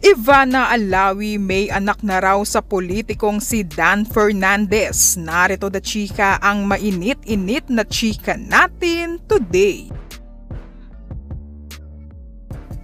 Ivana Alawi may anak na raw sa politikong si Dan Fernandez. Narito the chika ang mainit-init na chika natin today.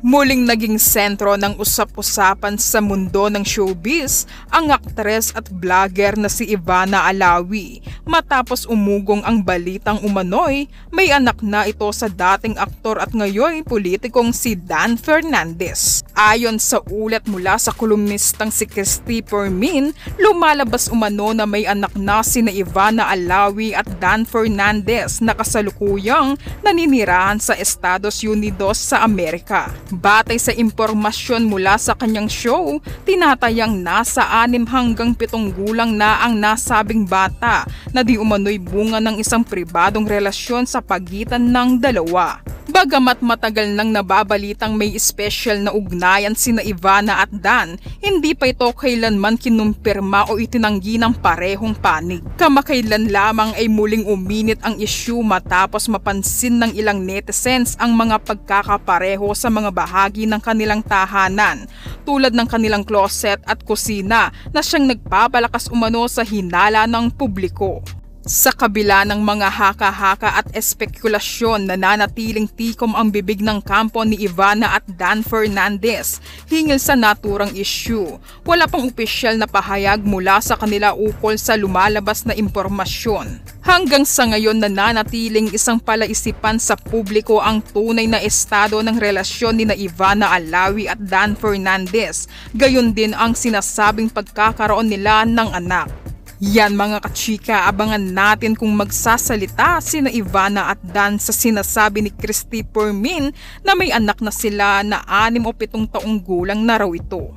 Muling naging sentro ng usap-usapan sa mundo ng showbiz ang aktres at vlogger na si Ivana Alawi matapos umugong ang balitang umano'y may anak na ito sa dating aktor at ngayon politikong si Dan Fernandez. Ayon sa ulat mula sa kolumnistang si Christy Permin, lumalabas umano na may anak na sina Ivana Alawi at Dan Fernandez na kasalukuyang naninirahan sa Estados Unidos sa Amerika. Batay sa impormasyon mula sa kanyang show, tinatayang nasa 6 hanggang 7 gulang na ang nasabing bata na di umano'y bunga ng isang pribadong relasyon sa pagitan ng dalawa. Bagamat matagal nang nababalitang may special na ugnayan sina Ivana at Dan, hindi pa ito kailanman kinumpirma o itinanggi ng parehong panig. Kamakailan lamang ay muling uminit ang issue matapos mapansin ng ilang netizens ang mga pagkakapareho sa mga bahagi ng kanilang tahanan, tulad ng kanilang closet at kusina na siyang nagpapalakas umano sa hinala ng publiko. Sa kabila ng mga haka-haka at espekulasyon, nananatiling tikom ang bibig ng kampo ni Ivana at Dan Fernandez hinggil sa naturang issue. Wala pang opisyal na pahayag mula sa kanila ukol sa lumalabas na impormasyon. Hanggang sa ngayon nananatiling isang palaisipan sa publiko ang tunay na estado ng relasyon ni Ivana Alawi at Dan Fernandez, gayon din ang sinasabing pagkakaroon nila ng anak. Yan mga kachika, abangan natin kung magsasalita sina Ivana at Dan sa sinasabi ni Christy Permin na may anak na sila na 6 o 7 taong gulang na raw ito.